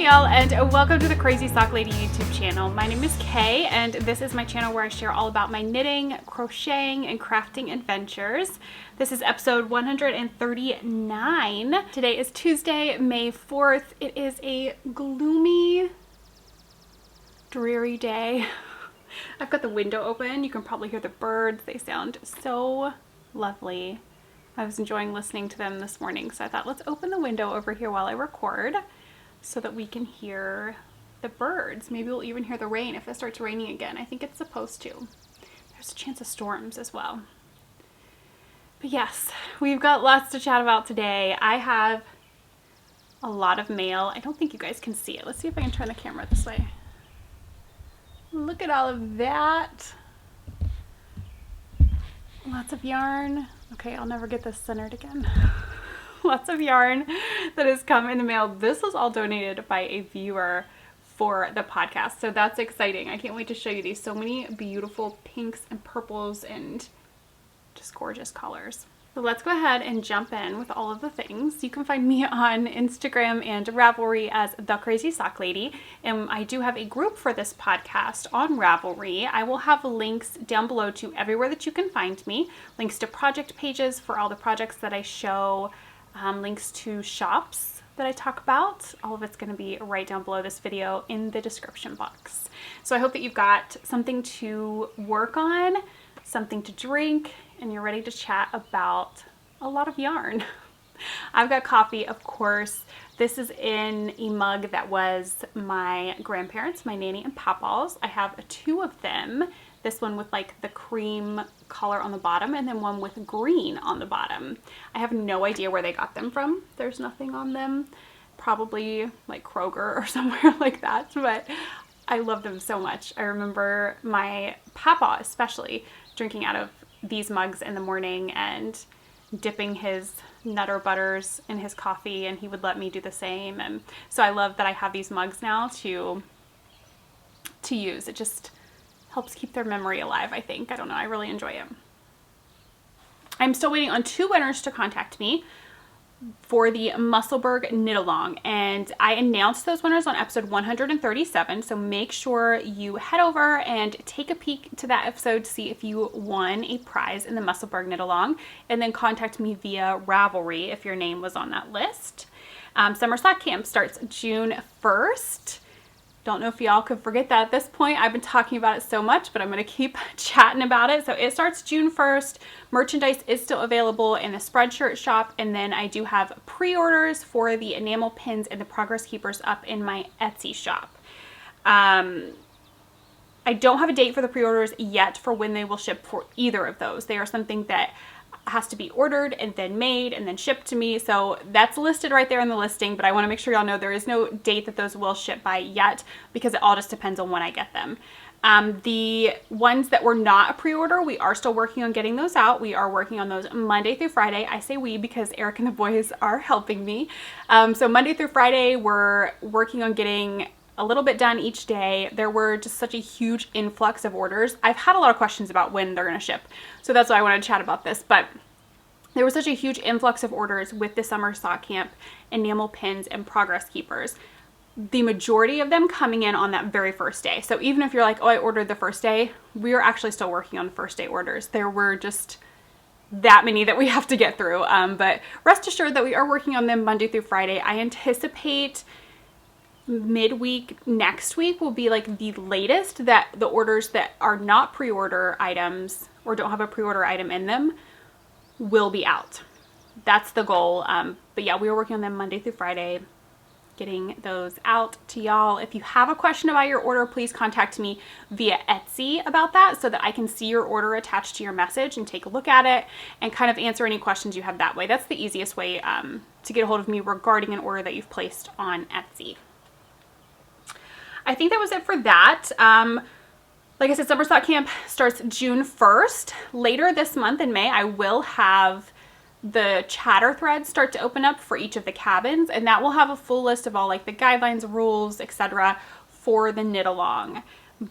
y'all, and welcome to the Crazy Sock Lady YouTube channel. My name is Kay, and this is my channel where I share all about my knitting, crocheting, and crafting adventures. This is episode 139. Today is Tuesday, May 4th. It is a gloomy, dreary day. I've got the window open. You can probably hear the birds. They sound so lovely. I was enjoying listening to them this morning, so I thought let's open the window over here while I record so that we can hear the birds. Maybe we'll even hear the rain if it starts raining again. I think it's supposed to. There's a chance of storms as well. But yes, we've got lots to chat about today. I have a lot of mail. I don't think you guys can see it. Let's see if I can turn the camera this way. Look at all of that. Lots of yarn. Okay, I'll never get this centered again. Lots of yarn that has come in the mail. This was all donated by a viewer for the podcast, so that's exciting. I can't wait to show you these. So many beautiful pinks and purples and just gorgeous colors. So let's go ahead and jump in with all of the things. You can find me on Instagram and Ravelry as The Crazy Sock Lady, and I do have a group for this podcast on Ravelry. I will have links down below to everywhere that you can find me, links to project pages for all the projects that I show, links to shops that I talk about. All of it's going to be right down below this video in the description box. So I hope that you've got something to work on, something to drink, and you're ready to chat about a lot of yarn. I've got coffee, of course. This is in a mug that was my grandparents, my nanny and papa's. I have two of them. This one with like the cream color on the bottom and then one with green on the bottom. I have no idea where they got them from. There's nothing on them. Probably like Kroger or somewhere like that, but I love them so much. I remember my papa especially drinking out of these mugs in the morning and dipping his Nutter Butters in his coffee, and he would let me do the same. And so I love that I have these mugs now to use. It just helps keep their memory alive, I think. I don't know, I really enjoy it. I'm still waiting on two winners to contact me for the Musselburgh Knit Along, and I announced those winners on episode 137, so make sure you head over and take a peek to that episode to see if you won a prize in the Musselburgh Knit Along, and then contact me via Ravelry if your name was on that list. Summer Sock Camp starts June 1st. Don't know if y'all could forget that at this point. I've been talking about it so much, but I'm going to keep chatting about it. So it starts June 1st. Merchandise is still available in the Spreadshirt shop, and then I do have pre-orders for the enamel pins and the progress keepers up in my Etsy shop. I don't have a date for the pre-orders yet for when they will ship for either of those. They are something that has to be ordered and then made and then shipped to me, so that's listed right there in the listing, but I want to make sure y'all know there is no date that those will ship by yet because it all just depends on when I get them. The ones that were not a pre-order, we are still working on getting those out. We are working on those Monday through Friday. I say we because Eric and the boys are helping me. So Monday through Friday, we're working on getting a little bit done each day. There were just such a huge influx of orders. I've had a lot of questions about when they're going to ship, so that's why I wanted to chat about this. But there was such a huge influx of orders with the Summer Sock Camp enamel pins and progress keepers. The majority of them coming in on that very first day. So even if you're like, oh, I ordered the first day, we are actually still working on the first day orders. There were just that many that we have to get through. But rest assured that we are working on them Monday through Friday. I anticipate midweek next week will be like the latest that the orders that are not pre-order items or don't have a pre-order item in them will be out. That's the goal. But yeah, we are working on them Monday through Friday, getting those out to y'all. If you have a question about your order, please contact me via Etsy about that so that I can see your order attached to your message and take a look at it and kind of answer any questions you have that way. That's the easiest way to get a hold of me regarding an order that you've placed on Etsy. I think that was it for that. Like I said, Summer Sock Camp starts June 1st. Later this month in May, I will have the chatter threads start to open up for each of the cabins, and that will have a full list of all like the guidelines, rules, etc. for the knit along.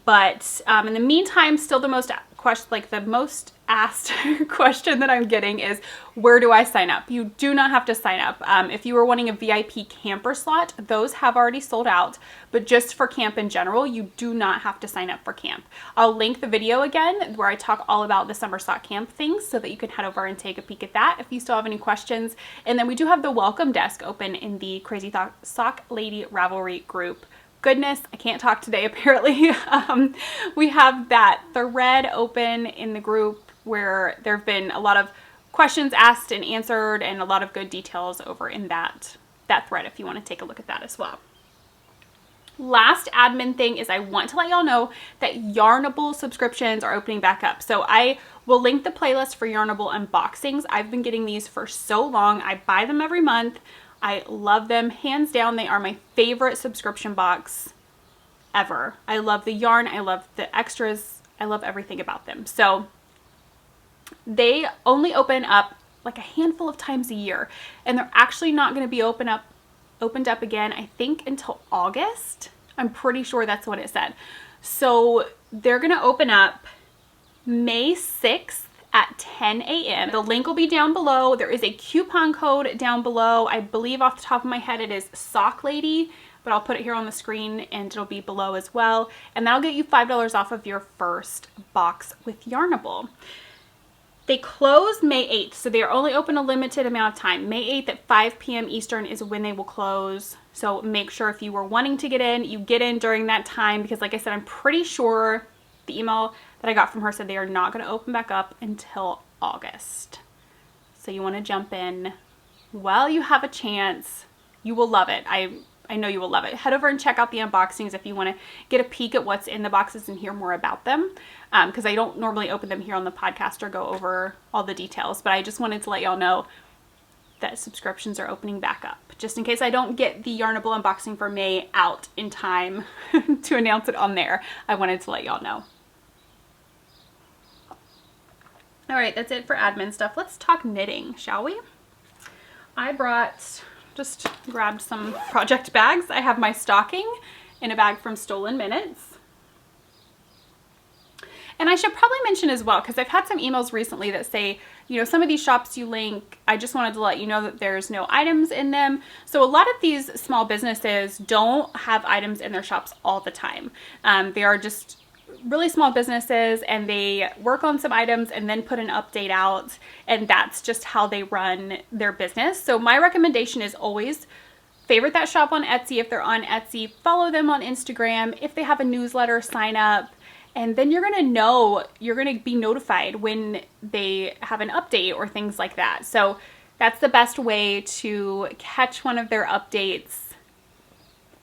But in the meantime, still the most question, like the most asked question that I'm getting is, where do I sign up? You do not have to sign up. If you were wanting a VIP camper slot, those have already sold out, but just for camp in general, you do not have to sign up for camp. I'll link the video again where I talk all about the summer sock camp things so that you can head over and take a peek at that if you still have any questions. And then we do have the welcome desk open in the Crazy Sock Lady Ravelry group. Goodness, I can't talk today apparently. We have that thread open in the group where there have been a lot of questions asked and answered and a lot of good details over in that thread if you want to take a look at that as well. Last admin thing is I want to let y'all know that Yarnable subscriptions are opening back up. So I will link the playlist for Yarnable unboxings. I've been getting these for so long. I buy them every month. I love them. Hands down, they are my favorite subscription box ever. I love the yarn. I love the extras. I love everything about them. So they only open up like a handful of times a year, and they're actually not going to be opened up again, I think, until August. I'm pretty sure that's what it said. So they're going to open up May 6th at 10 a.m. The link will be down below. There is a coupon code down below. I believe off the top of my head it is Sock Lady, but I'll put it here on the screen and it'll be below as well. And that'll get you $5 off of your first box with Yarnable. They close May 8th, so they are only open a limited amount of time. May 8th at 5 p.m. Eastern is when they will close. So make sure if you were wanting to get in, you get in during that time, because like I said, I'm pretty sure the email that I got from her said they are not going to open back up until August. So you want to jump in while you have a chance. You will love it. I know you will love it. Head over and check out the unboxings if you want to get a peek at what's in the boxes and hear more about them. Because I don't normally open them here on the podcast or go over all the details, but I just wanted to let y'all know that subscriptions are opening back up, just in case I don't get the Yarnable unboxing for May out in time to announce it on there. I wanted to let y'all know. All right, that's it for admin stuff. Let's talk knitting, shall we? I just grabbed some project bags. I have my stocking in a bag from Stolen Minutes. And I should probably mention as well, because I've had some emails recently that say, you know, some of these shops you link, I just wanted to let you know that there's no items in them. So a lot of these small businesses don't have items in their shops all the time. They are just really small businesses, and they work on some items and then put an update out, and that's just how they run their business. So my recommendation is always favorite that shop on Etsy if they're on Etsy, follow them on Instagram. If they have a newsletter, sign up. And then you're going to be notified when they have an update or things like that. So that's the best way to catch one of their updates.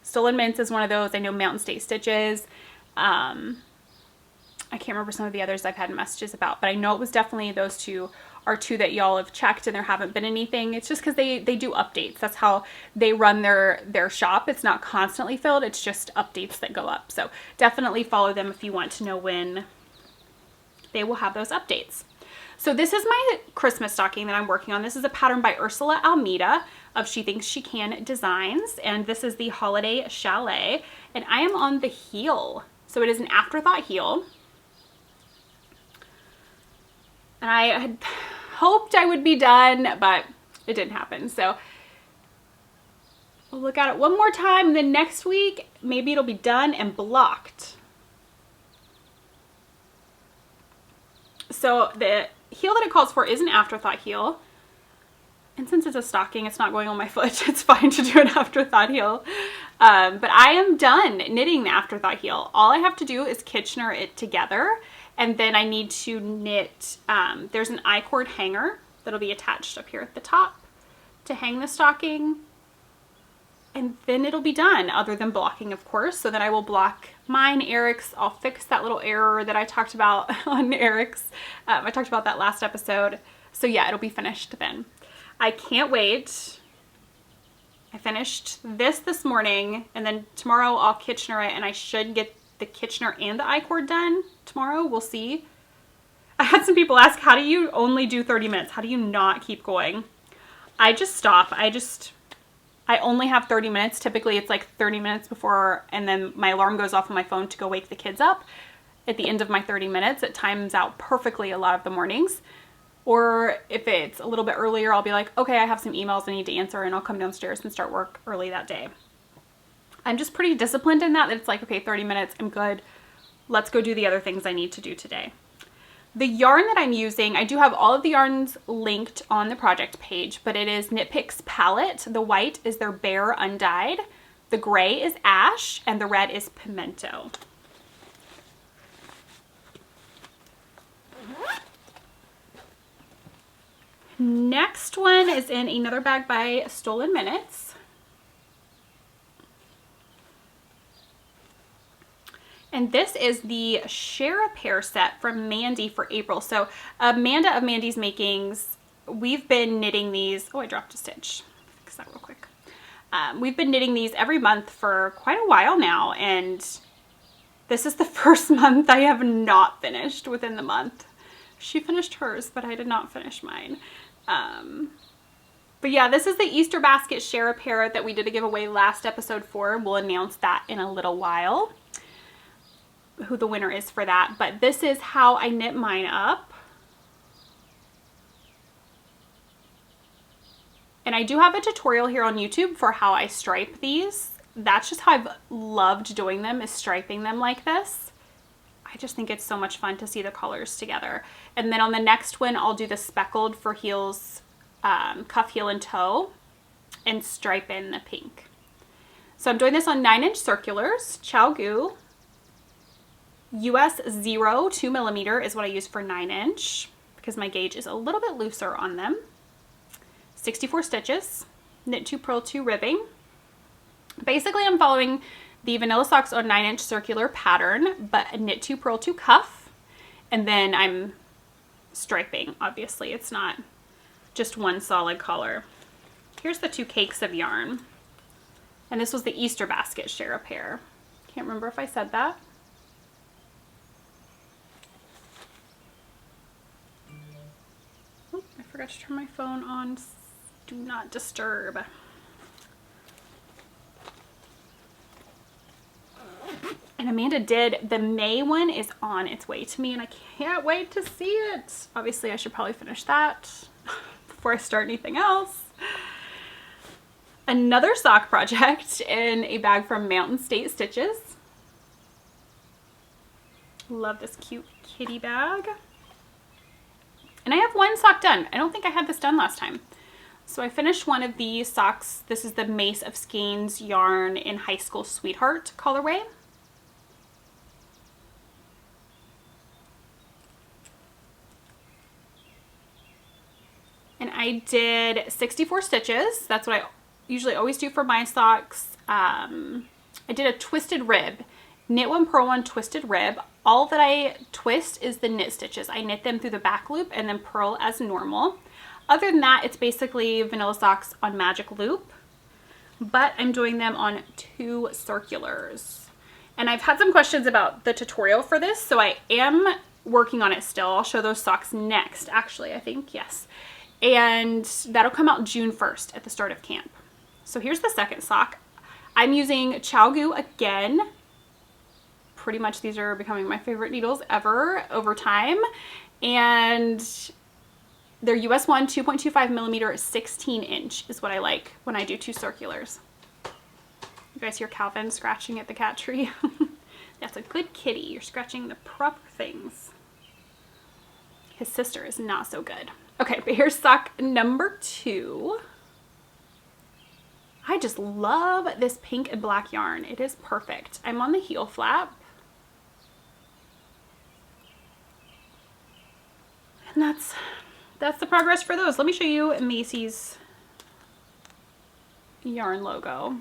Stolen Mints is one of those. I know Mountain State Stitches. I can't remember some of the others I've had messages about, but I know it was definitely those two are two that y'all have checked and there haven't been anything. It's just because they do updates. That's how they run their shop. It's not constantly filled. It's just updates that go up. So definitely follow them if you want to know when they will have those updates. So this is my Christmas stocking that I'm working on. This is a pattern by Ursula Almeida of She Thinks She Can Designs. And this is the Holiday Chalet. And I am on the heel. So it is an afterthought heel. And I had hoped I would be done, but it didn't happen. So we'll look at it one more time, and then next week, maybe it'll be done and blocked. So the heel that it calls for is an afterthought heel. And since it's a stocking, it's not going on my foot. It's fine to do an afterthought heel. But I am done knitting the afterthought heel. All I have to do is Kitchener it together. And then I need to knit, there's an I-cord hanger that'll be attached up here at the top to hang the stocking. And then it'll be done, other than blocking, of course. So then I will block mine, Eric's. I'll fix that little error that I talked about on Eric's. I talked about that last episode. So yeah, it'll be finished then. I can't wait. I finished this morning, and then tomorrow I'll Kitchener it, and I should get the Kitchener and the I-cord done tomorrow. We'll see. I had some people ask, how do you only do 30 minutes? How do you not keep going? I just stop. I only have 30 minutes. Typically it's like 30 minutes before, and then my alarm goes off on my phone to go wake the kids up. at the end of my 30 minutes. It times out perfectly a lot of the mornings. Or if it's a little bit earlier, I'll be like, okay, I have some emails I need to answer, and I'll come downstairs and start work early that day. I'm just pretty disciplined in that it's like, okay, 30 minutes, I'm good. Let's go do the other things I need to do today. The yarn that I'm using, I do have all of the yarns linked on the project page, but it is Knit Picks Palette. The white is their Bare Undyed, the gray is Ash, and the red is Pimento. Next one is in another bag by Stolen Minutes. And this is the Share a Pair set from Mandy for April. So Amanda of Mandy's Makings, we've been knitting these. Oh, I dropped a stitch. Fix that real quick. We've been knitting these every month for quite a while now. And this is the first month I have not finished within the month. She finished hers, but I did not finish mine. But yeah, this is the Easter basket Share a Pair that we did a giveaway last episode for. We'll announce that in a little while, who the winner is for that. But this is how I knit mine up. And I do have a tutorial here on YouTube for how I stripe these. That's just how I've loved doing them, is striping them like this. I just think it's so much fun to see the colors together. And then on the next one, I'll do the speckled for heels, cuff, heel, and toe, and stripe in the pink. So I'm doing this on 9-inch circulars, ChiaoGoo. US 0 2mm is what I use for 9-inch because my gauge is a little bit looser on them. 64 stitches, knit 2, purl 2, ribbing. Basically, I'm following the Vanilla Socks on 9-inch circular pattern, but knit 2, purl 2, cuff, and then I'm striping. Obviously, it's not just one solid color. Here's the 2 cakes of yarn, and this was the Easter basket Share a Pair. Can't remember if I said that. Oh, I forgot to turn my phone on Do Not Disturb. And Amanda did, the May one is on its way to me and I can't wait to see it. Obviously I should probably finish that before I start anything else. Another sock project in a bag from Mountain State Stitches. Love this cute kitty bag. And I have one sock done. I don't think I had this done last time. So I finished one of these socks. This is the Mace of Skeins yarn in High School Sweetheart colorway. And I did 64 stitches. That's what I usually always do for my socks. I did a twisted rib. Knit 1, purl 1, twisted rib. All that I twist is the knit stitches. I knit them through the back loop and then purl as normal. Other than that, it's basically Vanilla Socks on magic loop, but I'm doing them on 2 circulars. And I've had some questions about the tutorial for this, so I am working on it still. I'll show those socks next, actually, I think, yes. And that'll come out June 1st at the start of camp. So here's the second sock. I'm using ChiaoGoo again. Pretty much these are becoming my favorite needles ever over time. And they're US 1 2.25mm 16-inch is what I like when I do 2 circulars. You guys hear Calvin scratching at the cat tree? That's a good kitty. You're scratching the proper things. His sister is not so good. Okay, but here's sock number 2. I just love this pink and black yarn. It is perfect. I'm on the heel flap. And that's the progress for those. Let me show you Macy's yarn logo.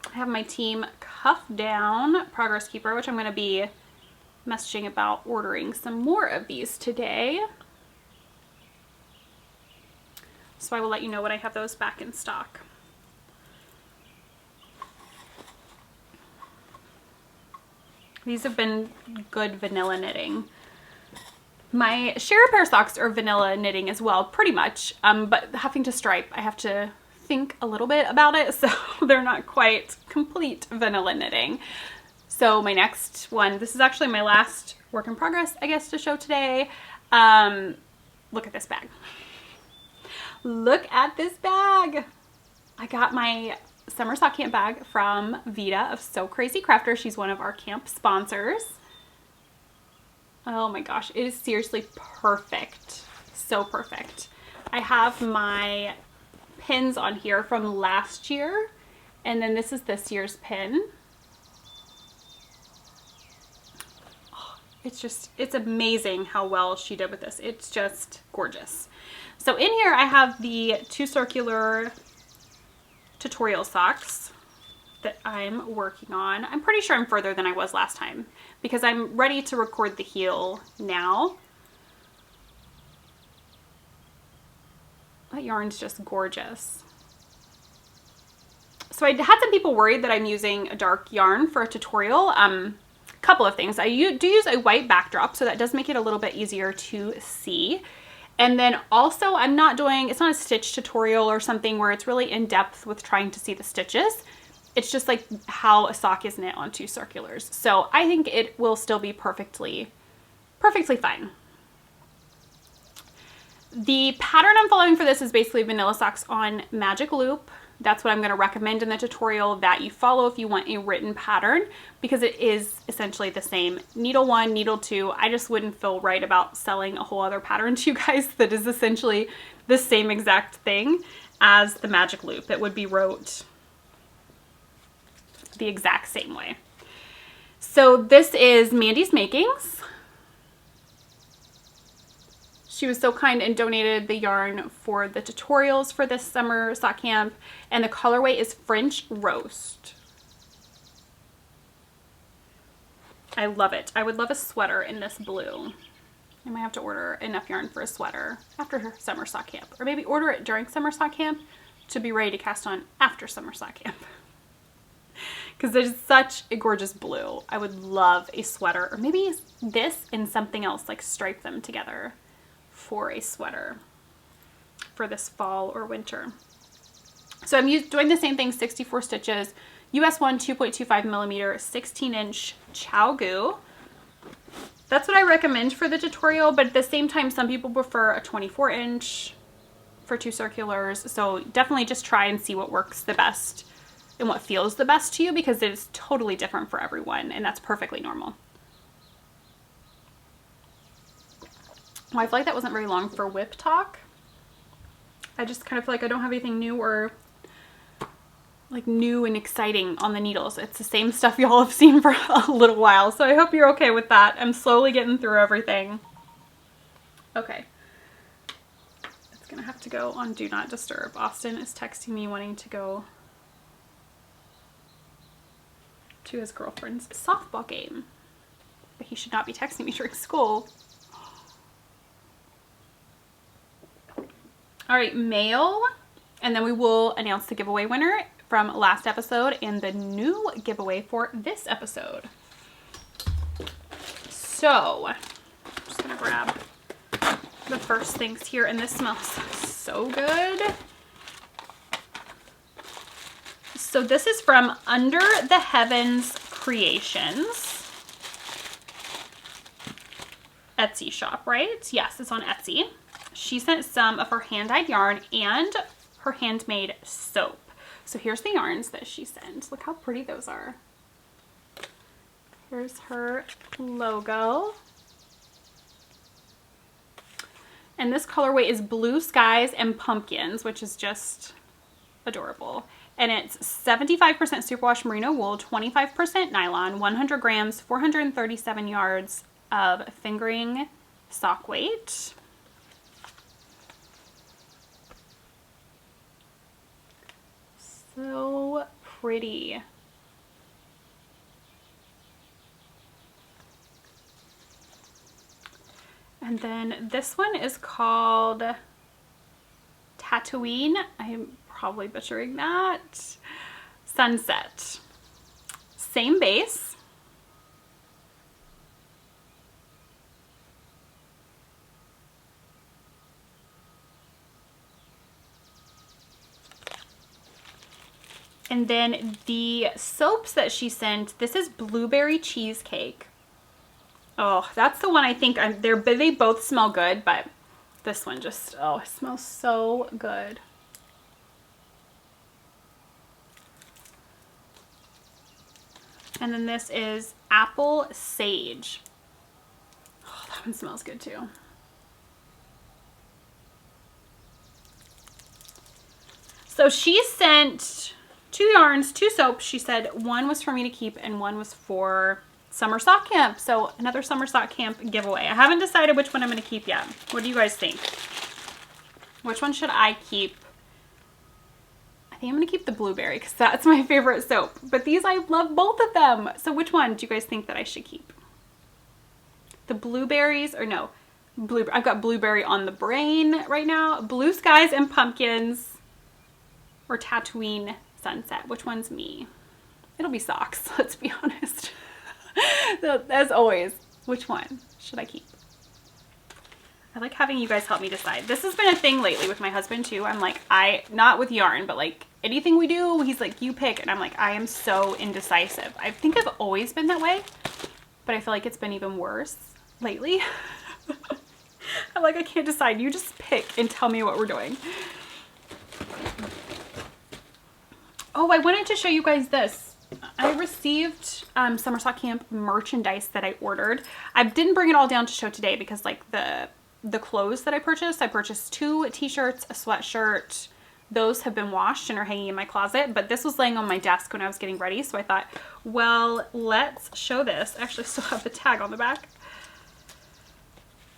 I have my team Cuff Down Progress Keeper, which I'm going to be messaging about ordering some more of these today. So I will let you know when I have those back in stock. These have been good vanilla knitting. My Share a Pair socks are vanilla knitting as well, pretty much, but having to stripe, I have to think a little bit about it, so they're not quite complete vanilla knitting. So my next one, this is actually my last work in progress, I guess, to show today. Look at this bag. Look at this bag. I got my summer sock camp bag from Vita of So Crazy Crafter. She's one of our camp sponsors. Oh my gosh, it is seriously perfect. So perfect. I have my pins on here from last year, and then this is this year's pin. Oh, it's amazing how well she did with this. It's just gorgeous. So in here I have the 2 circular tutorial socks that I'm working on. I'm pretty sure I'm further than I was last time because I'm ready to record the heel now. That yarn's just gorgeous. So I had some people worried that I'm using a dark yarn for a tutorial. Couple of things. I do use a white backdrop, so that does make it a little bit easier to see. And then also I'm not doing, it's not a stitch tutorial or something where it's really in depth with trying to see the stitches. It's just like how a sock is knit on 2 circulars. So I think it will still be perfectly fine. The pattern I'm following for this is basically vanilla socks on magic loop. That's what I'm going to recommend in the tutorial that you follow if you want a written pattern, because it is essentially the same. Needle 1, needle 2. I just wouldn't feel right about selling a whole other pattern to you guys that is essentially the same exact thing as the magic loop. It would be wrote the exact same way. So this is Mandy's Makings. She was so kind and donated the yarn for the tutorials for this summer sock camp, and the colorway is French Roast. I love it. I would love a sweater in this blue. I might have to order enough yarn for a sweater after summer sock camp, or maybe order it during summer sock camp to be ready to cast on after summer sock camp. Because there's such a gorgeous blue. I would love a sweater, or maybe this and something else, like stripe them together for a sweater for this fall or winter. So I'm doing the same thing, 64 stitches, US 1 2.25 millimeter 16-inch ChowGoo. That's what I recommend for the tutorial, but at the same time some people prefer a 24-inch for 2 circulars. So definitely just try and see what works the best and what feels the best to you, because it is totally different for everyone, and that's perfectly normal. Well, I feel like that wasn't very long for whip talk. I just kind of feel like I don't have anything new or like new and exciting on the needles. It's the same stuff y'all have seen for a little while, so I hope you're okay with that. I'm slowly getting through everything. Okay. It's gonna have to go on Do Not Disturb. Austin is texting me wanting to go to his girlfriend's softball game, but he should not be texting me during school. All right, mail, and then we will announce the giveaway winner from last episode and the new giveaway for this episode. So, I'm just gonna grab the first things here, and this smells so good. So this is from Under the Heavens Creations. Etsy shop, right? Yes, it's on Etsy. She sent some of her hand-dyed yarn and her handmade soap. So here's the yarns that she sent. Look how pretty those are. Here's her logo. And this colorway is Blue Skies and Pumpkins, which is just adorable. And it's 75% superwash merino wool, 25% nylon, 100 grams, 437 yards of fingering sock weight. So pretty. And then this one is called Tatooine. I'm probably butchering that. Sunset. Same base. And then the soaps that she sent, this is blueberry cheesecake. Oh, that's the one I think they both smell good, but this one just, oh, it smells so good. And then this is apple sage. Oh, that one smells good too. So she sent 2 yarns, 2 soaps. She said one was for me to keep and one was for summer sock camp. So another summer sock camp giveaway. I haven't decided which one I'm going to keep yet. What do you guys think? Which one should I keep? I think I'm going to keep the blueberry because that's my favorite soap. But these, I love both of them. So which one do you guys think that I should keep? The blueberries, or no, I've got blueberry on the brain right now. Blue skies and pumpkins, or Tatooine sunset. Which one's me? It'll be socks, let's be honest. As always, which one should I keep? I like having you guys help me decide. This has been a thing lately with my husband too. I'm like, not with yarn, but like anything we do, he's like, you pick. And I'm like, I am so indecisive. I think I've always been that way, but I feel like it's been even worse lately. I'm like, I can't decide. You just pick and tell me what we're doing. Oh, I wanted to show you guys this. I received Summer Sock Camp merchandise that I ordered. I didn't bring it all down to show today because like the clothes that I purchased 2 t-shirts, a sweatshirt. Those have been washed and are hanging in my closet, but this was laying on my desk when I was getting ready. So I thought, well, let's show this. I actually still have the tag on the back.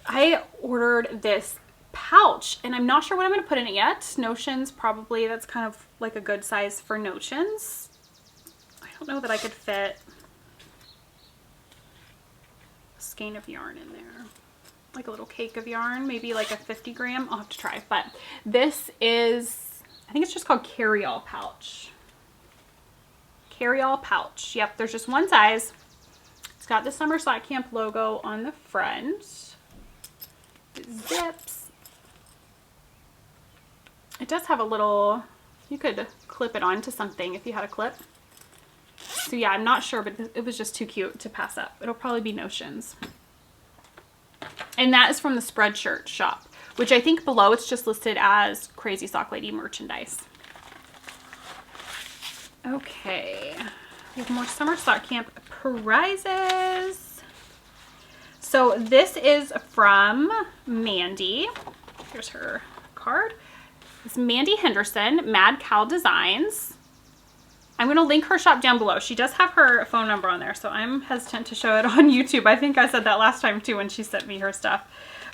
I ordered this pouch and I'm not sure what I'm going to put in it yet. Notions, probably. That's kind of like a good size for notions. I don't know that I could fit a skein of yarn in there. Like a little cake of yarn, maybe like a 50 gram. I'll have to try. But this is, I think it's just called carry-all pouch. Carry-all pouch. Yep, there's just one size. It's got the Summer Sock Camp logo on the front. It zips. It does have a little, you could clip it onto something if you had a clip. So yeah, I'm not sure, but it was just too cute to pass up. It'll probably be notions. And that is from the Spreadshirt shop, which I think below it's just listed as Crazy Sock Lady merchandise. Okay, we have more Summer Sock Camp prizes. So this is from Mandy. Here's her card. It's Mandy Henderson, Mad Cow Designs. I'm going to link her shop down below. She does have her phone number on there, so I'm hesitant to show it on YouTube. I think I said that last time too when she sent me her stuff.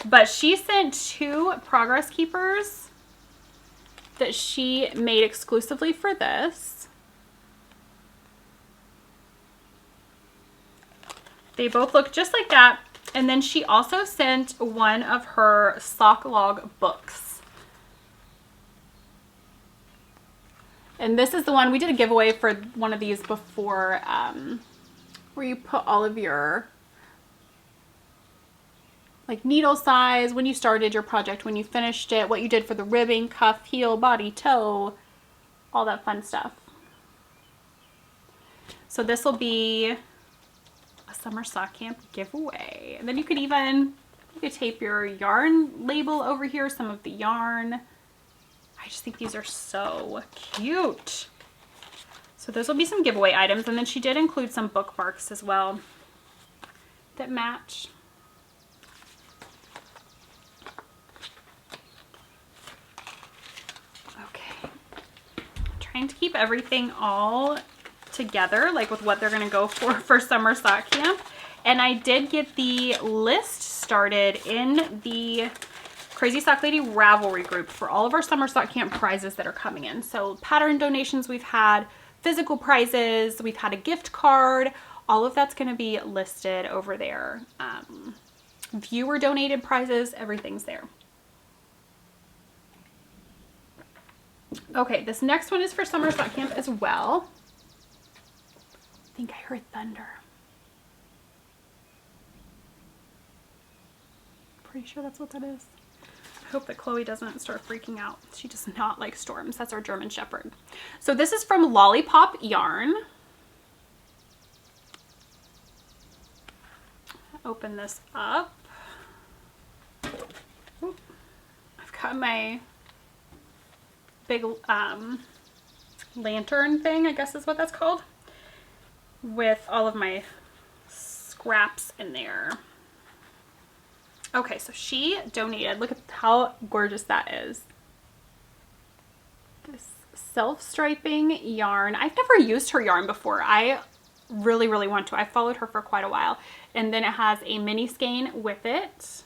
But she sent 2 Progress Keepers that she made exclusively for this. They both look just like that. And then she also sent one of her sock log books. And this is the one, we did a giveaway for one of these before, where you put all of your like needle size, when you started your project, when you finished it, what you did for the ribbing, cuff, heel, body, toe, all that fun stuff. So this will be a Summer Sock Camp giveaway. And then you could tape your yarn label over here, some of the yarn. I just think these are so cute. So those will be some giveaway items. And then she did include some bookmarks as well that match. Okay. I'm trying to keep everything all together, like with what they're going to go for Summer Sock Camp. And I did get the list started in the Crazy Sock Lady Ravelry group for all of our Summer Sock Camp prizes that are coming in. So pattern donations we've had, physical prizes, we've had a gift card, all of that's going to be listed over there. Viewer donated prizes, everything's there. Okay, this next one is for Summer Sock Camp as well. I think I heard thunder. Pretty sure that's what that is. hope that Chloe doesn't start freaking out. She does not like storms. That's our German Shepherd. So this is from Lollipop Yarn. Open this up. Oop. I've got my big lantern thing, I guess is what that's called, with all of my scraps in there. Okay, so she donated, look at how gorgeous that is. This self-striping yarn. I've never used her yarn before. I really, really want to. I followed her for quite a while. And then it has a mini skein with it.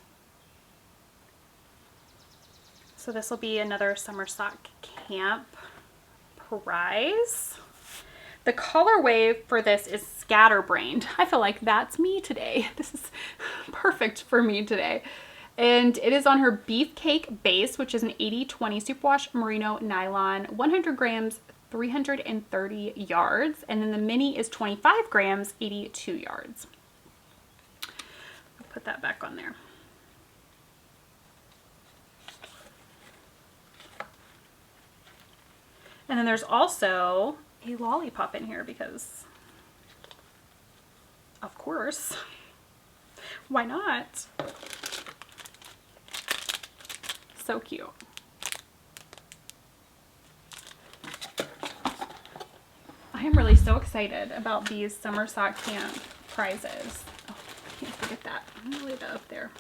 So this will be another Summer Sock Camp prize. The colorway for this is Scatterbrained. I feel like that's me today. This is perfect for me today. And it is on her Beefcake base, which is an 80-20 superwash merino nylon, 100 grams, 330 yards. And then the mini is 25 grams, 82 yards. I'll put that back on there. And then there's also a lollipop in here because, of course, why not? So cute. I am really so excited about these Summer Sock Camp prizes. Oh, I can't forget that. I'm gonna leave that up there.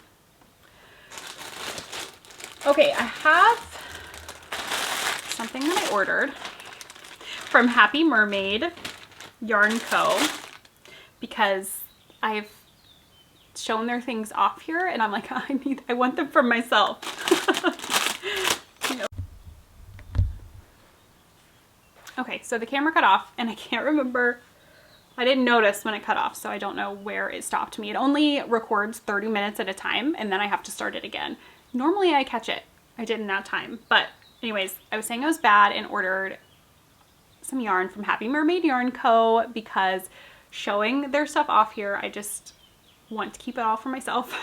Okay, I have something that I ordered from Happy Mermaid Yarn Co. because I've shown their things off here and I'm like, I want them for myself. Okay, so the camera cut off and I can't remember. I didn't notice when it cut off, so I don't know where it stopped me. It only records 30 minutes at a time and then I have to start it again. Normally I catch it. I didn't that time. But anyways, I was saying I was bad and ordered some yarn from Happy Mermaid Yarn Co. because showing their stuff off here, I just want to keep it all for myself.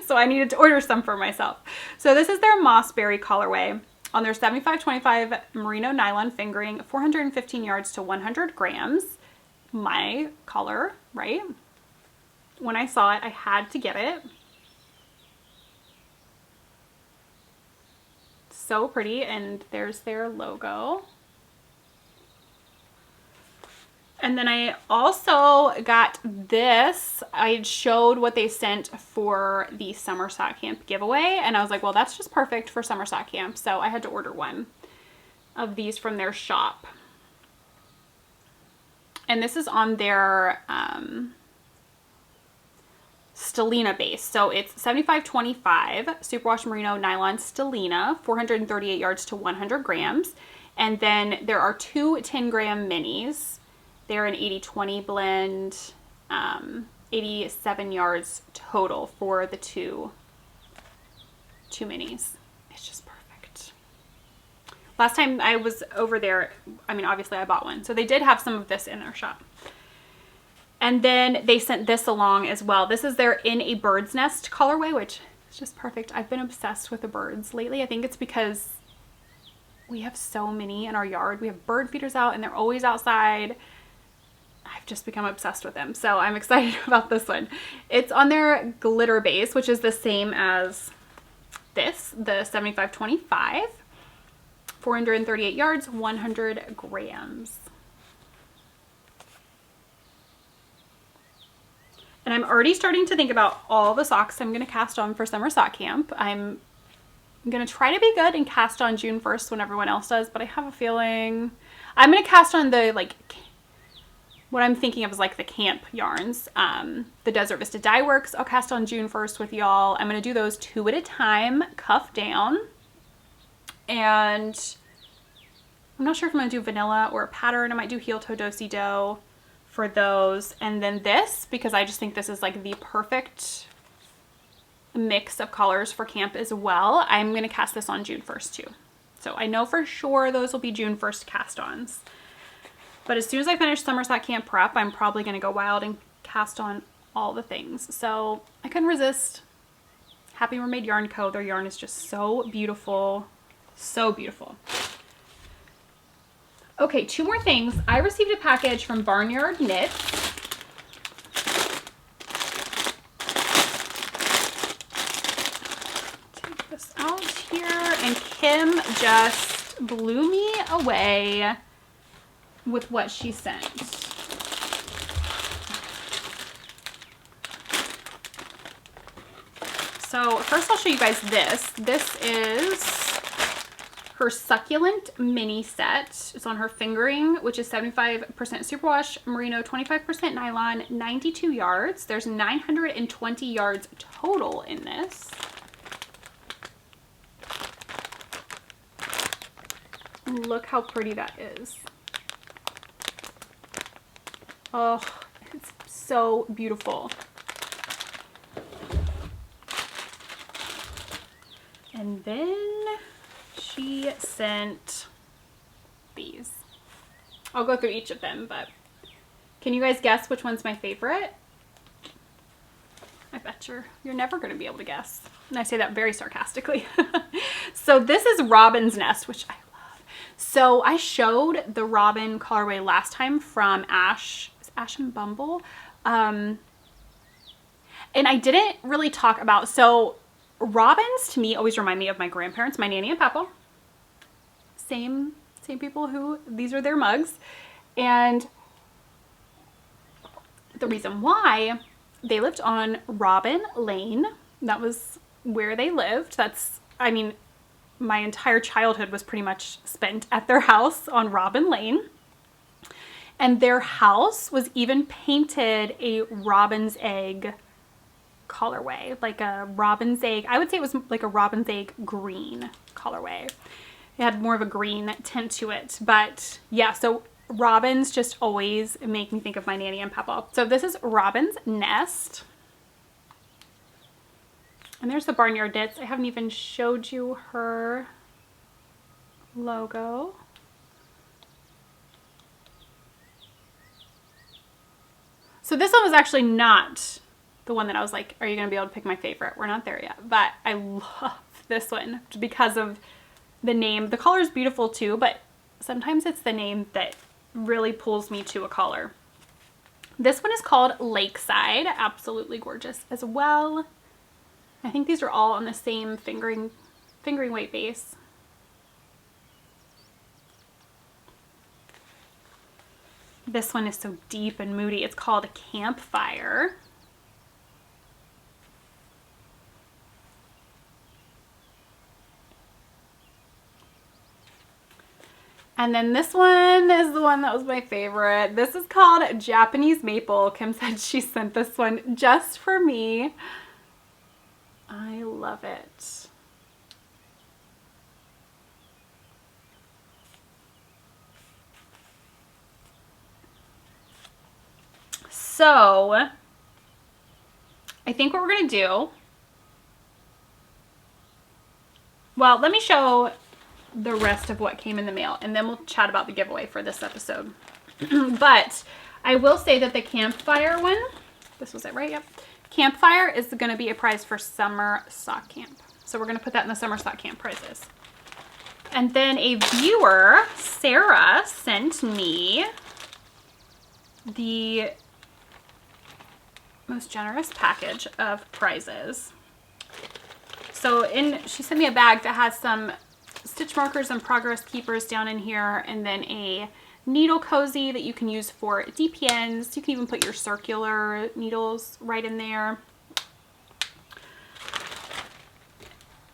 So I needed to order some for myself. So this is their Mossberry colorway on their 75-25 merino nylon fingering, 415 yards to 100 grams. My color, right? When I saw it, I had to get it. So pretty, and there's their logo. And then I also got this. I showed what they sent for the Summer Sock Camp giveaway, and I was like, well, that's just perfect for Summer Sock Camp. So I had to order one of these from their shop. And this is on their Stellina base. So it's 75-25 superwash merino nylon Stellina, 438 yards to 100 grams. And then there are two 10-gram minis. They're an 80-20 blend, 87 yards total for the two minis. It's just perfect. Last time I was over there, I mean, obviously I bought one. So they did have some of this in their shop. And then they sent this along as well. This is their In a Bird's Nest colorway, which is just perfect. I've been obsessed with the birds lately. I think it's because we have so many in our yard. We have bird feeders out and they're always outside. I've just become obsessed with them. So I'm excited about this one. It's on their glitter base, which is the same as this, the 75-25, 438 yards, 100 grams. And I'm already starting to think about all the socks I'm going to cast on for Summer Sock Camp. I'm going to try to be good and cast on June 1st when everyone else does, but I have a feeling I'm going to cast on the, like, what I'm thinking of is like the camp yarns. The Desert Vista Dye Works I'll cast on June 1st with y'all. I'm going to do those 2 at a time, cuff down. And I'm not sure if I'm going to do vanilla or a pattern. I might do heel toe do-si-do for those. And then this, because I just think this is like the perfect mix of colors for camp as well. I'm going to cast this on June 1st too. So I know for sure those will be June 1st cast-ons. But as soon as I finish Summer Sock Camp prep, I'm probably going to go wild and cast on all the things. So I couldn't resist. Happy Mermaid Yarn Co. Their yarn is just so beautiful. So beautiful. Okay, 2 more things. I received a package from Barnyard Knits. Take this out here, and Kim just blew me away with what she sent. So first I'll show you guys this. This is her succulent mini set. It's on her fingering, which is 75% superwash merino, 25% nylon, 92 yards. There's 920 yards total in this. Look how pretty that is. Oh, it's so beautiful. And then she sent these. I'll go through each of them, but can you guys guess which one's my favorite? I bet you're never going to be able to guess. And I say that very sarcastically. So this is Robin's Nest, which I love. So I showed the Robin colorway last time from Ash and Bumble. And I didn't really talk about, so Robins to me always remind me of my grandparents, my nanny and papa. Same people who, these are their mugs. And the reason why, they lived on Robin Lane. That was where they lived. That's, I mean, my entire childhood was pretty much spent at their house on Robin Lane. And their house was even painted a robin's egg colorway, like a robin's egg. I would say it was like a robin's egg green colorway. It had more of a green tint to it. But yeah, so robins just always make me think of my nanny and papa. So this is Robin's Nest. And there's the Barnyard Knits. I haven't even showed you her logo. So this one was actually not the one that I was like, are you going to be able to pick my favorite? We're not there yet. But I love this one because of the name. The color is beautiful too, but sometimes it's the name that really pulls me to a color. This one is called Lakeside. Absolutely gorgeous as well. I think these are all on the same fingering weight base. This one is so deep and moody. It's called Campfire. And then this one is the one that was my favorite. This is called Japanese Maple. Kim said she sent this one just for me. I love it. So I think what we're going to do, well, let me show the rest of what came in the mail and then we'll chat about the giveaway for this episode. But I will say that the Campfire one, this was it, right? Yep. Campfire is going to be a prize for Summer Sock Camp. So we're going to put that in the Summer Sock Camp prizes. And then a viewer, Sarah, sent me the most generous package of prizes. So she sent me a bag that has some stitch markers and progress keepers down in here, and then a needle cozy that you can use for DPNs. You can even put your circular needles right in there.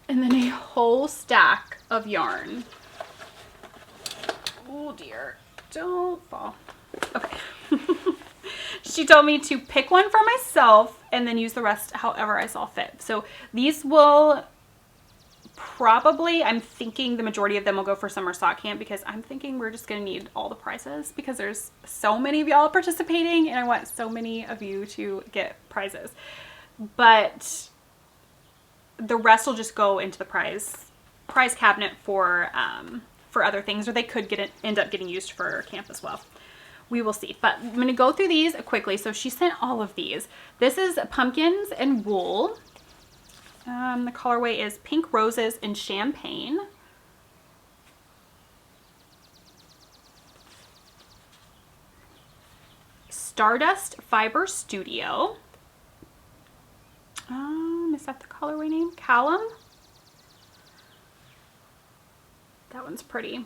And then a whole stack of yarn. Oh dear, don't fall. Okay. She told me to pick one for myself and then use the rest however I saw fit. So these will probably, I'm thinking the majority of them will go for Summer Sock Camp because I'm thinking we're just going to need all the prizes because there's so many of y'all participating and I want so many of you to get prizes. But the rest will just go into the prize cabinet for other things, or they could end up getting used for camp as well. We will see, but I'm going to go through these quickly. So she sent all of these. This is pumpkins and wool. The colorway is Pink Roses and Champagne. Stardust Fiber Studio. Is that the colorway name? Callum? That one's pretty.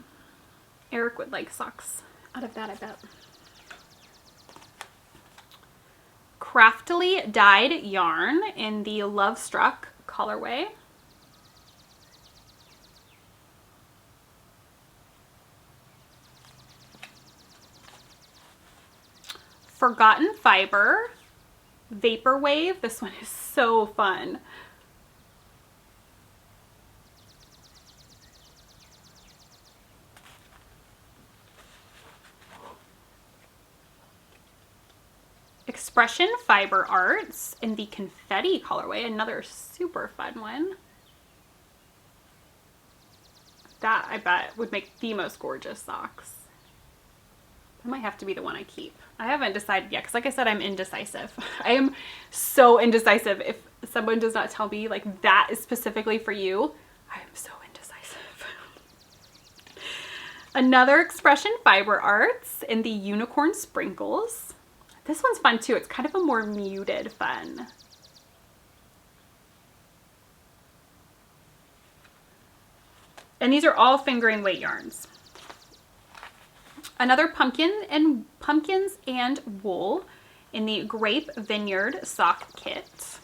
Eric would like socks out of that, I bet. Craftily dyed yarn in the Love Struck colorway. Forgotten Fiber Vaporwave. This one is so fun. Expression Fiber Arts in the Confetti colorway, another super fun one. That, I bet, would make the most gorgeous socks. That might have to be the one I keep. I haven't decided yet, because like I said, I'm indecisive. I am so indecisive. If someone does not tell me, like, that is specifically for you, I am so indecisive. Another Expression Fiber Arts in the Unicorn Sprinkles. This one's fun too. It's kind of a more muted fun. And these are all fingering weight yarns. Another Pumpkins and Wool in the Grape Vineyard Sock Kit.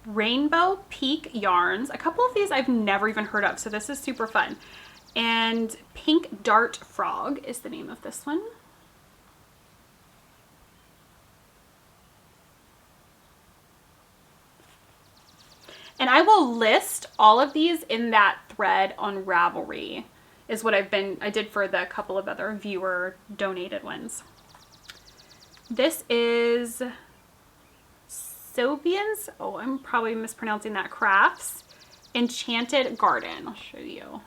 Rainbow Peak Yarns. A couple of these I've never even heard of, so this is super fun. And Pink Dart Frog is the name of this one. And I will list all of these in that thread on Ravelry, is what I did for the couple of other viewer donated ones. This is Sobian's, oh, I'm probably mispronouncing that, Crafts Enchanted Garden. I'll show you.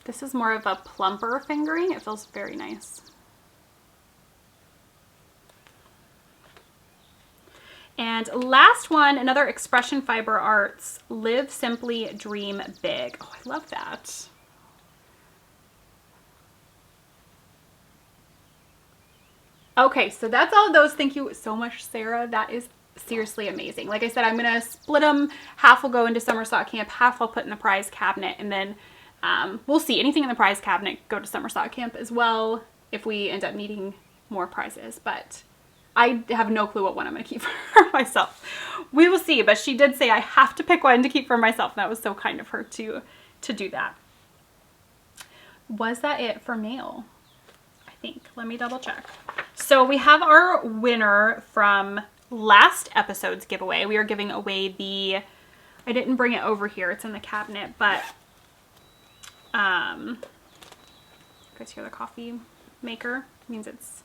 This is more of a plumper fingering. It feels very nice. And last one, another Expression Fiber Arts, Live Simply, Dream Big. Oh, I love that. Okay, so that's all of those. Thank you so much, Sarah. That is seriously amazing. Like I said, I'm going to split them. Half will go into Summer Sock Camp, half I'll put in the prize cabinet, and then we'll see. Anything in the prize cabinet go to Summer Sock Camp as well if we end up needing more prizes. But I have no clue what one I'm going to keep for myself. We will see, but she did say I have to pick one to keep for myself. That was so kind of her to do that. Was that it for mail? I think. Let me double check. So we have our winner from last episode's giveaway. We are giving away the, I didn't bring it over here. It's in the cabinet, but you guys hear the coffee maker? It means it's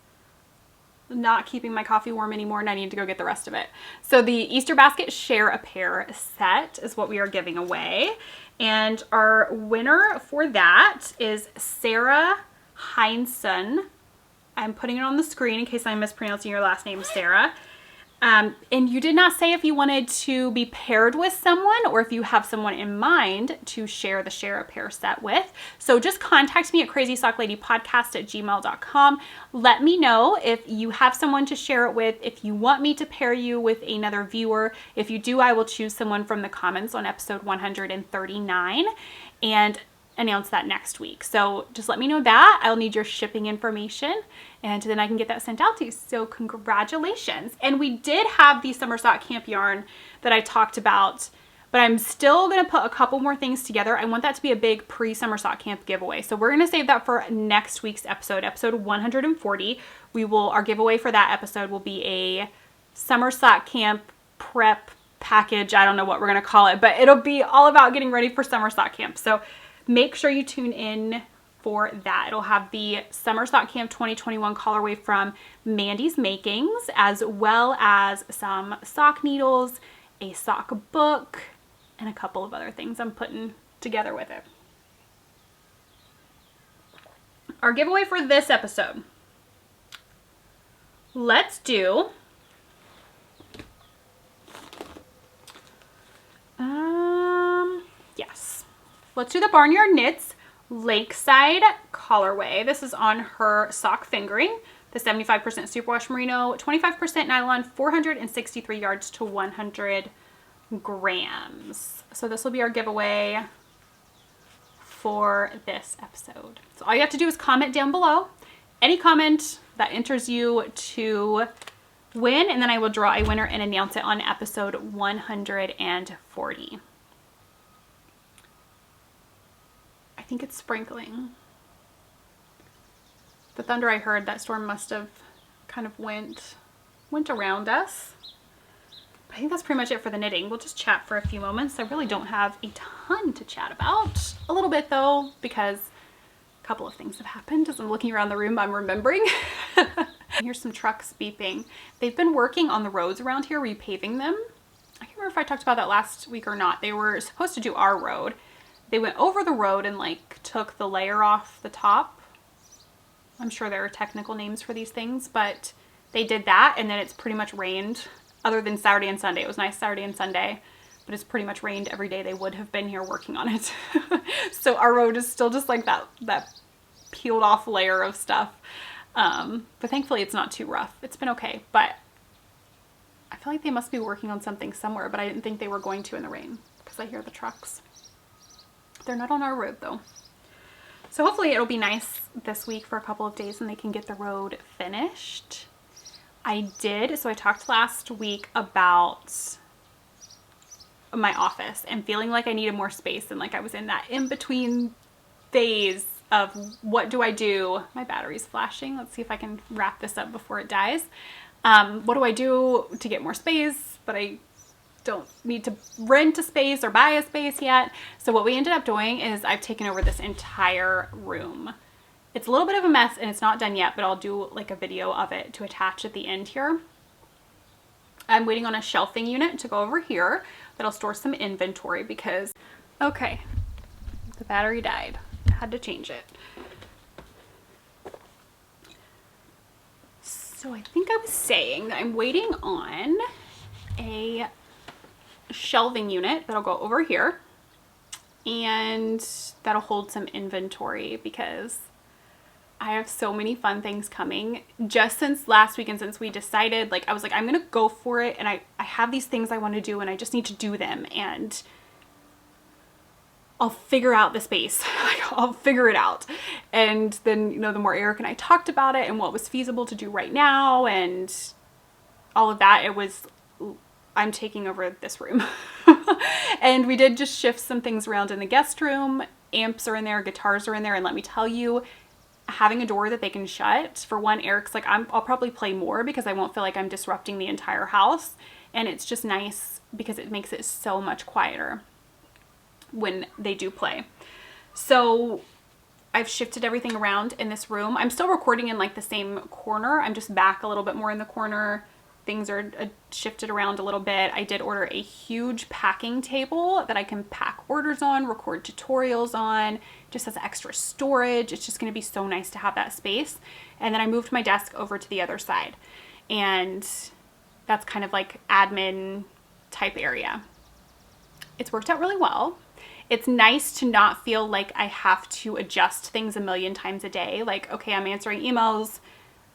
not keeping my coffee warm anymore and I need to go get the rest of it. So the Easter Basket Share a Pair set is what we are giving away. And our winner for that is Sarah Heinsohn. I'm putting it on the screen in case I'm mispronouncing your last name, Sarah. And you did not say if you wanted to be paired with someone or if you have someone in mind to share the Share a Pair set with. So just contact me at crazysockladypodcast@gmail.com. Let me know if you have someone to share it with, if you want me to pair you with another viewer. If you do, I will choose someone from the comments on episode 139 and announce that next week. So just let me know that. I'll need your shipping information and then I can get that sent out to you. So congratulations. And we did have the Summer Sock Camp yarn that I talked about, but I'm still going to put a couple more things together. I want that to be a big pre-Summer Sock Camp giveaway. So we're going to save that for next week's episode, episode 140. Our giveaway for that episode will be a Summer Sock Camp prep package. I don't know what we're going to call it, but it'll be all about getting ready for Summer Sock Camp. So make sure you tune in for that. It'll have the Summer Sock Camp 2021 colorway from Mandy's Makings, as well as some sock needles a sock book, and a couple of other things I'm putting together with it. Our giveaway for this episode. Let's do yes. Let's do the Barnyard Knits Lakeside colorway. This is on her sock fingering. The 75% superwash merino, 25% nylon, 463 yards to 100 grams. So this will be our giveaway for this episode. So all you have to do is comment down below. Any comment that enters you to win, and then I will draw a winner and announce it on episode 140. I think it's sprinkling. The thunder I heard, that storm must have kind of went around us. I think that's pretty much it for the knitting. We'll just chat for a few moments. I really don't have a ton to chat about. A little bit though, because a couple of things have happened. As I'm looking around the room, I'm remembering. Here's some trucks beeping. They've been working on the roads around here, repaving them. I can't remember if I talked about that last week or not. They were supposed to do our road. They went over the road and like took the layer off the top. I'm sure there are technical names for these things, but they did that, and then it's pretty much rained other than Saturday and Sunday. It was nice Saturday and Sunday, but it's pretty much rained every day they would have been here working on it. So our road is still just like that peeled off layer of stuff. But thankfully it's not too rough. It's been okay, but I feel like they must be working on something somewhere, but I didn't think they were going to in the rain because I hear the trucks. They're not on our road though. So hopefully it'll be nice this week for a couple of days and they can get the road finished. So I talked last week about my office and feeling like I needed more space, and like I was in that in-between phase of what do I do? My battery's flashing. Let's see if I can wrap this up before it dies. What do I do to get more space? But I don't need to rent a space or buy a space yet. So what we ended up doing is I've taken over this entire room. It's a little bit of a mess and it's not done yet, but I'll do like a video of it to attach at the end here. I'm waiting on a shelving unit to go over here that'll store some inventory because, okay, the battery died. I had to change it. So I think I was saying that I'm waiting on a shelving unit that'll go over here and that'll hold some inventory because I have so many fun things coming. Just since last week and since we decided, like I was like, I'm gonna go for it, and I have these things I want to do and I just need to do them, and I'll figure out the space. I'll figure it out. And then, you know, the more Eric and I talked about it and what was feasible to do right now and all of that, it was, I'm taking over this room. And we did just shift some things around in the guest room. Amps are in there, guitars are in there, and let me tell you, having a door that they can shut, for one, Eric's like, I'll probably play more because I won't feel like I'm disrupting the entire house. And it's just nice because it makes it so much quieter when they do play. So I've shifted everything around in this room. I'm still recording in like the same corner. I'm just back a little bit more in the corner. Things are shifted around a little bit. I did order a huge packing table that I can pack orders on, record tutorials on, just as extra storage. It's just going to be so nice to have that space. And then I moved my desk over to the other side, and that's kind of like admin type area. It's worked out really well. It's nice to not feel like I have to adjust things a million times a day. Like, okay, I'm answering emails,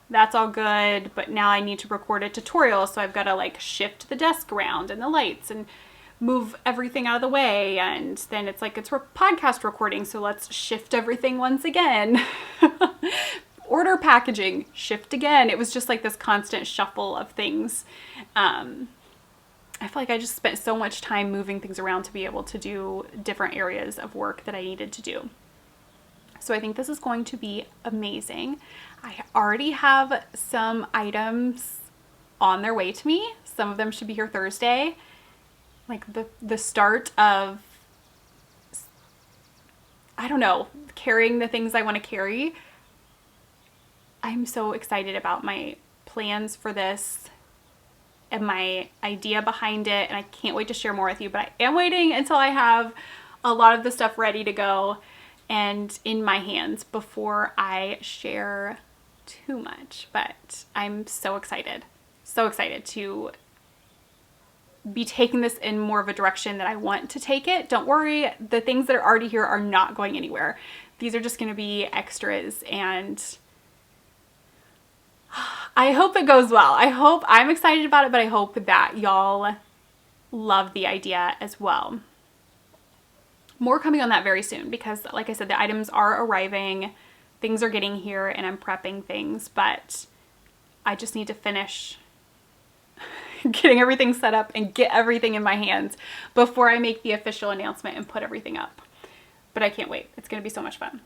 that's all good, but now I need to record a tutorial, so I've got to like shift the desk around and the lights and move everything out of the way, and then it's like it's podcast recording, so let's shift everything once again. Order packaging, shift again. It was just like this constant shuffle of things. I feel like I just spent so much time moving things around to be able to do different areas of work that I needed to do. So I think this is going to be amazing. I already have some items on their way to me. Some of them should be here Thursday. Like the start of, I don't know, carrying the things I want to carry. I'm so excited about my plans for this and my idea behind it, and I can't wait to share more with you, but I am waiting until I have a lot of the stuff ready to go and in my hands before I share too much. But I'm so excited to be taking this in more of a direction that I want to take it. Don't worry, the things that are already here are not going anywhere. These are just going to be extras, and I hope it goes well. I'm excited about it, but I hope that y'all love the idea as well. More coming on that very soon, because like I said, the items are arriving, things are getting here, and I'm prepping things, but I just need to finish getting everything set up and get everything in my hands before I make the official announcement and put everything up. But I can't wait. It's going to be so much fun.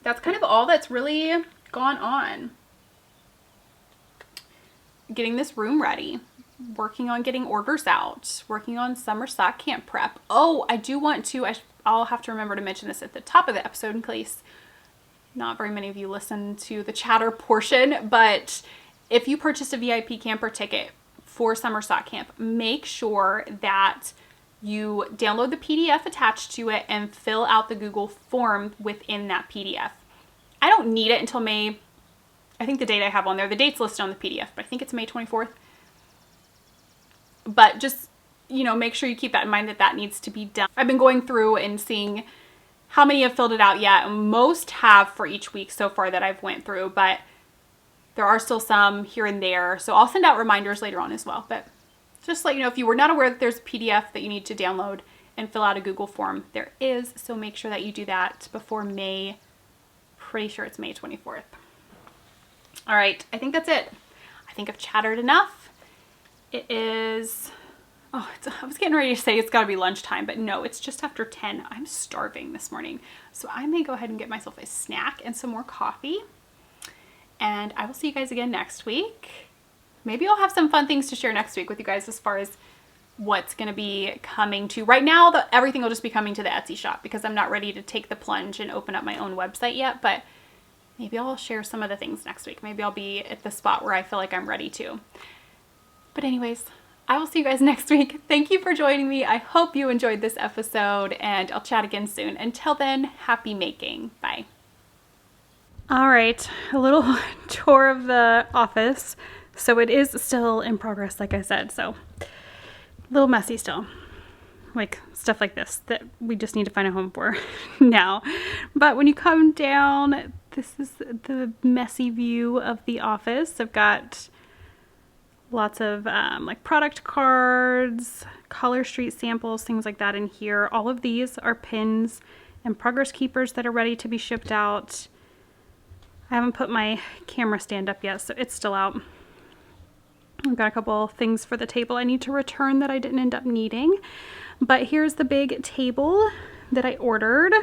That's kind of all that's really gone on. Getting this room ready, working on getting orders out, working on summer sock camp prep. Oh, I do want to, I'll have to remember to mention this at the top of the episode in case not very many of you listen to the chatter portion, but if you purchased a VIP camper ticket for Summer Sock Camp, make sure that you download the PDF attached to it and fill out the Google form within that PDF. I don't need it until May. I think the date I have on there, the date's listed on the PDF, but I think it's May 24th. But just, you know, make sure you keep that in mind that that needs to be done. I've been going through and seeing how many have filled it out yet. Most have for each week so far that I've went through, but there are still some here and there. So I'll send out reminders later on as well. But just to let you know, if you were not aware that there's a PDF that you need to download and fill out a Google form, there is. So make sure that you do that before May. Pretty sure it's May 24th. All right, I think that's it. I think I've chattered enough. It is, I was getting ready to say it's gotta be lunchtime, but no, it's just after 10. I'm starving this morning. So I may go ahead and get myself a snack and some more coffee. And I will see you guys again next week. Maybe I'll have some fun things to share next week with you guys as far as what's going to be coming to. Right now, everything will just be coming to the Etsy shop because I'm not ready to take the plunge and open up my own website yet, but maybe I'll share some of the things next week. Maybe I'll be at the spot where I feel like I'm ready to. But anyways, I will see you guys next week. Thank you for joining me. I hope you enjoyed this episode, and I'll chat again soon. Until then, happy making. Bye. All right, a little tour of the office. So it is still in progress, like I said, so a little messy still. Like stuff like this that we just need to find a home for now. But when you come down, this is the messy view of the office. I've got lots of like product cards, Color Street samples, things like that in here. All of these are pins and progress keepers that are ready to be shipped out. I haven't put my camera stand up yet, so it's still out. I've got a couple things for the table I need to return that I didn't end up needing. But here's the big table that I ordered.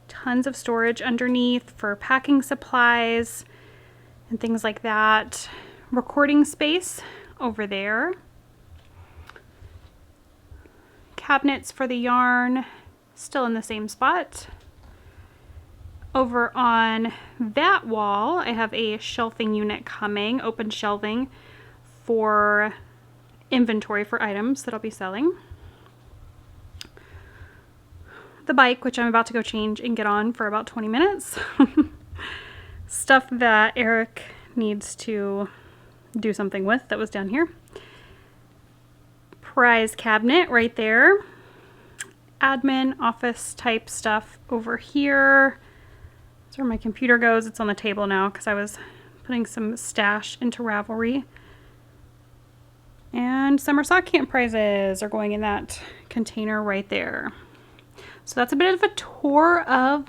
Tons of storage underneath for packing supplies and things like that. Recording space over there. Cabinets for the yarn, still in the same spot. Over on that wall, I have a shelving unit coming, open shelving for inventory for items that I'll be selling. The bike, which I'm about to go change and get on for about 20 minutes. Stuff that Eric needs to do something with that was down here. Prize cabinet right there. Admin office type stuff over here. That's where my computer goes. It's on the table now because I was putting some stash into Ravelry. And Summer Sock Camp prizes are going in that container right there. So that's a bit of a tour of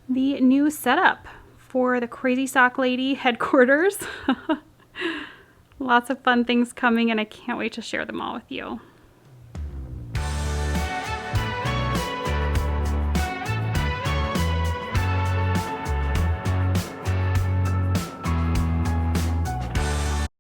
the new setup for the Crazy Sock Lady headquarters. Lots of fun things coming, and I can't wait to share them all with you.